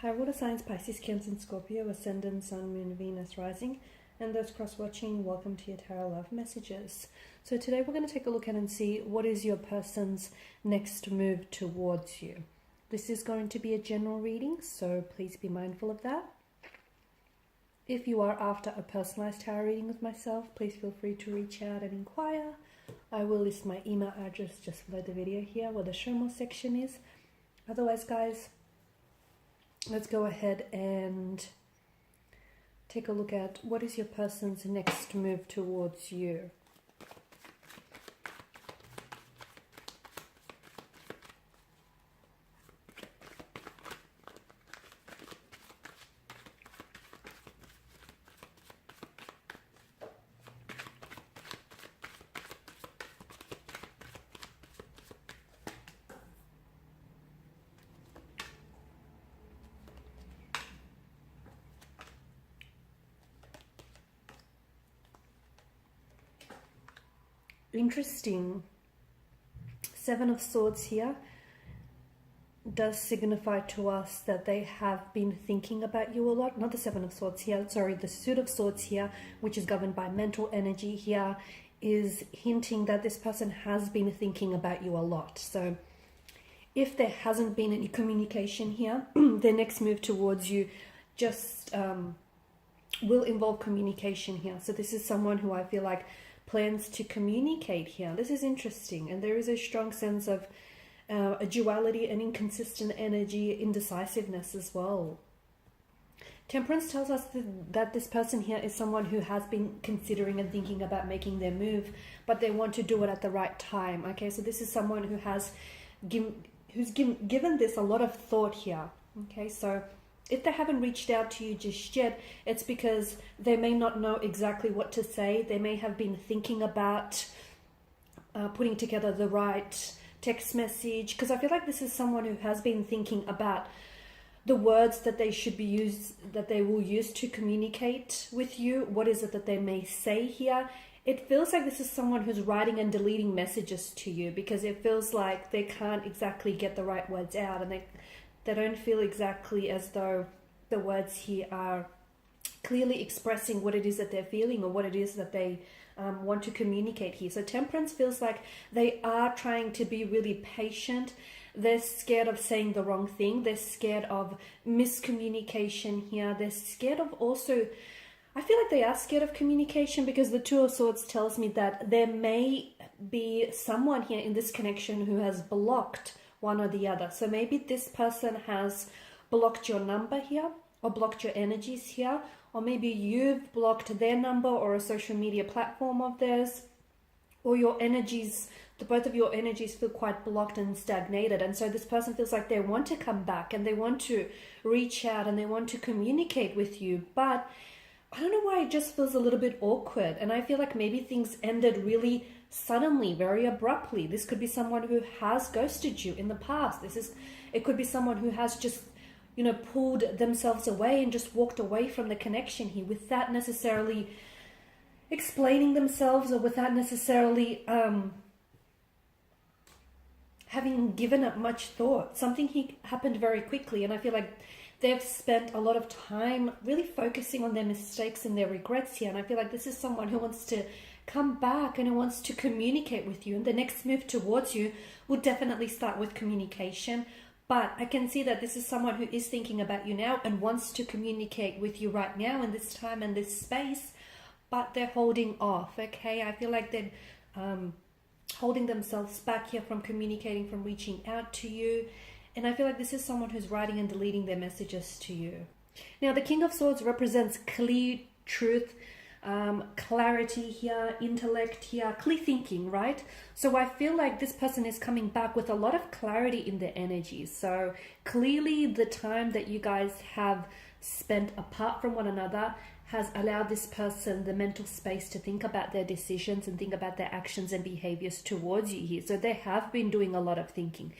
Hi, water signs, Pisces, Cancer, and Scorpio, Ascendant, Sun, Moon, Venus, Rising, and those cross-watching, welcome to your Tarot Love Messages. So today we're going to take a look at and see what is your person's next move towards you. This is going to be a general reading, so please be mindful of that. If you are after a personalized tarot reading with myself, please feel free to reach out and inquire. I will list my email address just below the video here where the show more section is. Otherwise, guys, let's go ahead and take a look at what is your person's next move towards you. Interesting. Seven of Swords here does signify to us that they have been thinking about you a lot. Not the Seven of Swords here, sorry, the Suit of Swords here, which is governed by mental energy here, is hinting that this person has been thinking about you a lot. So if there hasn't been any communication here, their next move towards you just will involve communication here. So this is someone who I feel like plans to communicate here. This is interesting, and there is a strong sense of a duality and inconsistent energy, indecisiveness as well. Temperance tells us that this person here is someone who has been considering and thinking about making their move, but they want to do it at the right time. Okay, so this is someone who has given this a lot of thought here. Okay, so if they haven't reached out to you just yet, it's because they may not know exactly what to say. They may have been thinking about putting together the right text message, because I feel like this is someone who has been thinking about the words that they should be that they will use to communicate with you. What is it that they may say here? It feels like this is someone who's writing and deleting messages to you, because it feels like they can't exactly get the right words out, and they don't feel exactly as though the words here are clearly expressing what it is that they're feeling or what it is that they want to communicate here. So Temperance feels like they are trying to be really patient. They're scared of saying the wrong thing. They're scared of miscommunication here. They're scared of also, I feel like they are scared of communication, because the Two of Swords tells me that there may be someone here in this connection who has blocked one or the other. So maybe this person has blocked your number here, or blocked your energies here, or maybe you've blocked their number or a social media platform of theirs, or your energies, both of your energies feel quite blocked and stagnated. And so this person feels like they want to come back and they want to reach out and they want to communicate with you, but I don't know why it just feels a little bit awkward. And I feel like maybe things ended really suddenly, very abruptly. This could be someone who has ghosted you in the past. It could be someone who has just, pulled themselves away and just walked away from the connection here without necessarily explaining themselves, or without necessarily having given it much thought. Something happened very quickly, and I feel like they've spent a lot of time really focusing on their mistakes and their regrets here. And I feel like this is someone who wants to come back and who wants to communicate with you. And the next move towards you will definitely start with communication. But I can see that this is someone who is thinking about you now and wants to communicate with you right now in this time and this space, but they're holding off, okay? I feel like they're holding themselves back here from communicating, from reaching out to you. And I feel like this is someone who's writing and deleting their messages to you. Now, the King of Swords represents clear truth, clarity here, intellect here, clear thinking, right? So I feel like this person is coming back with a lot of clarity in their energies. So clearly the time that you guys have spent apart from one another has allowed this person the mental space to think about their decisions and think about their actions and behaviors towards you here. So they have been doing a lot of thinking.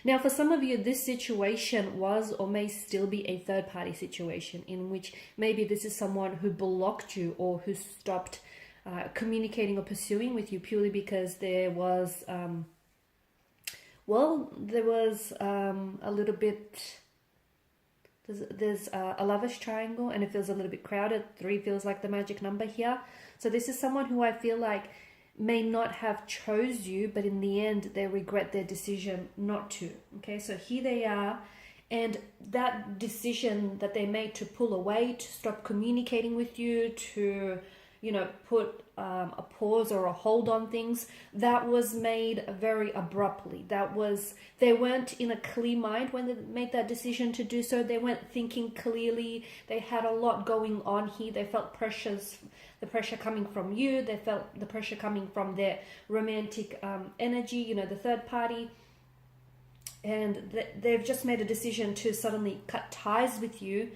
Now, for some of you, this situation was or may still be a third-party situation in which maybe this is someone who blocked you or who stopped communicating or pursuing with you purely because there was, a little bit There's a lover's triangle, and it feels a little bit crowded. 3 feels like the magic number here. So this is someone who I feel like may not have chose you, but in the end they regret their decision not to. Okay, so here they are, and that decision that they made to pull away, to stop communicating with you, to, you know, put a pause or a hold on things, that was made very abruptly. They weren't in a clear mind when they made that decision to do so. They weren't thinking clearly. They had a lot going on here. They felt the pressure coming from you. They felt the pressure coming from their romantic energy, you know, the third party. And they've just made a decision to suddenly cut ties with you.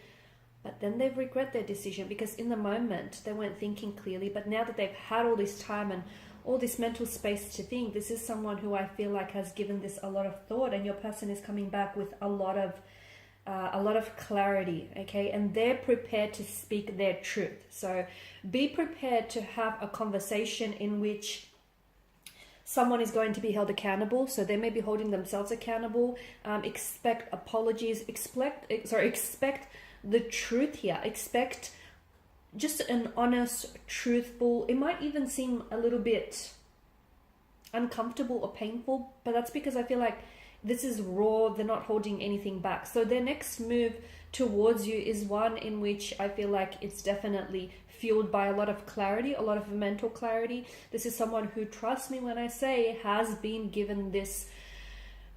But then they regret their decision because in the moment they weren't thinking clearly. But now that they've had all this time and all this mental space to think, this is someone who I feel like has given this a lot of thought, and your person is coming back with a lot of clarity, okay? And they're prepared to speak their truth. So be prepared to have a conversation in which someone is going to be held accountable. So they may be holding themselves accountable. Expect apologies. Expect the truth here. Expect just an honest, truthful, it might even seem a little bit uncomfortable or painful, but that's because I feel like this is raw. They're not holding anything back. So their next move towards you is one in which I feel like it's definitely fueled by a lot of clarity, a lot of mental clarity. This is someone who, trust me when I say, has been given this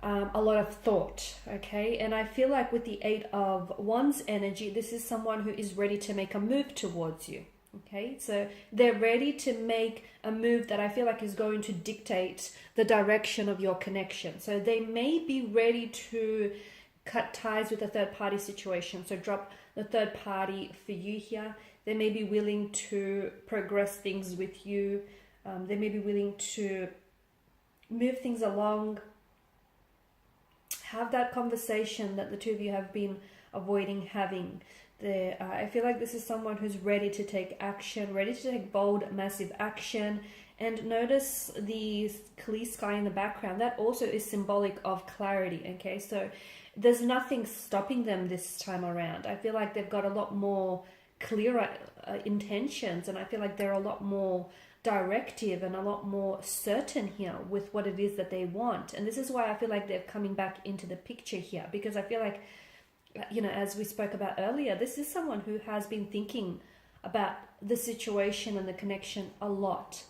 a lot of thought, okay? And I feel like with the 8 of Wands energy, this is someone who is ready to make a move towards you, okay? So they're ready to make a move that I feel like is going to dictate the direction of your connection. So they may be ready to cut ties with a third party situation. So drop the third party for you here. They may be willing to progress things with you. They may be willing to move things along, have that conversation that the two of you have been avoiding having. I feel like this is someone who's ready to take action, ready to take bold, massive action. And notice the clear sky in the background. That also is symbolic of clarity, okay? So there's nothing stopping them this time around. I feel like they've got a lot more clearer intentions, and I feel like they're a lot more directive and a lot more certain here with what it is that they want. And this is why I feel like they're coming back into the picture here, because I feel like, you know, as we spoke about earlier, this is someone who has been thinking about the situation and the connection a lot,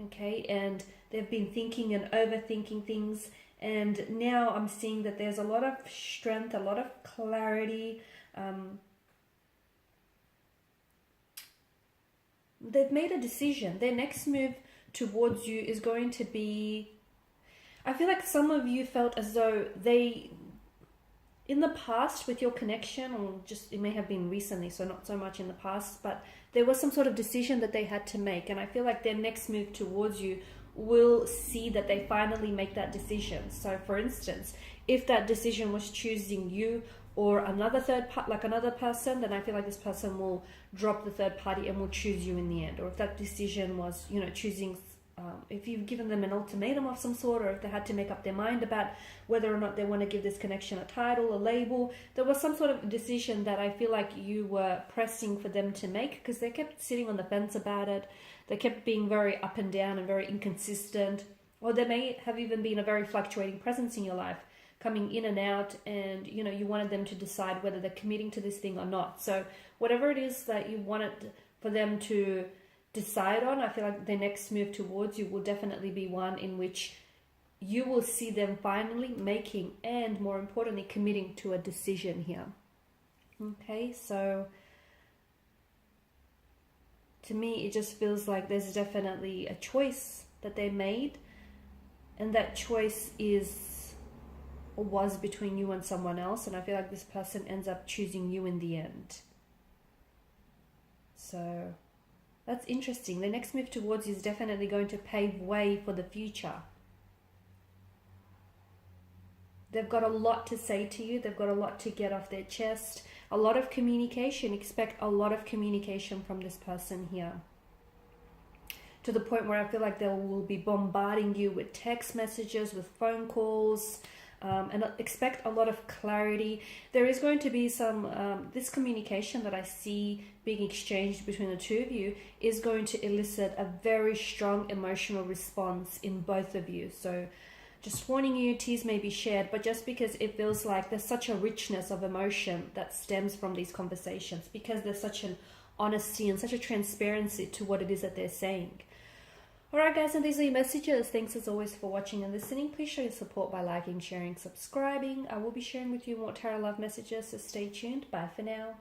okay? And they've been thinking and overthinking things, and now I'm seeing that there's a lot of strength, a lot of clarity. They've made a decision. Their next move towards you is going to be, I feel like some of you felt as though they, in the past with your connection, or just it may have been recently, so not so much in the past, but there was some sort of decision that they had to make. And I feel like their next move towards you will see that they finally make that decision. So for instance, if that decision was choosing you or another another person, then I feel like this person will drop the third party and will choose you in the end. Or if that decision was, you know, choosing, if you've given them an ultimatum of some sort, or if they had to make up their mind about whether or not they want to give this connection a title, a label, there was some sort of decision that I feel like you were pressing for them to make, because they kept sitting on the fence about it. They kept being very up and down and very inconsistent. Or there may have even been a very fluctuating presence in your life, coming in and out, and you know, you wanted them to decide whether they're committing to this thing or not. So whatever it is that you wanted for them to decide on, I feel like the next move towards you will definitely be one in which you will see them finally making, and more importantly, committing to a decision here. Okay, so to me it just feels like there's definitely a choice that they made, and that choice was between you and someone else, and I feel like this person ends up choosing you in the end. So that's interesting. The next move towards you is definitely going to pave way for the future. They've got a lot to say to you. They've got a lot to get off their chest. A lot of communication. Expect a lot of communication from this person here, to the point where I feel like they will be bombarding you with text messages, with phone calls, and expect a lot of clarity. There is going to be some, this communication that I see being exchanged between the two of you is going to elicit a very strong emotional response in both of you. So just warning you, tears may be shared, but just because it feels like there's such a richness of emotion that stems from these conversations, because there's such an honesty and such a transparency to what it is that they're saying. Alright guys, and these are your messages. Thanks as always for watching and listening. Please show your support by liking, sharing, subscribing. I will be sharing with you more tarot love messages, so stay tuned. Bye for now.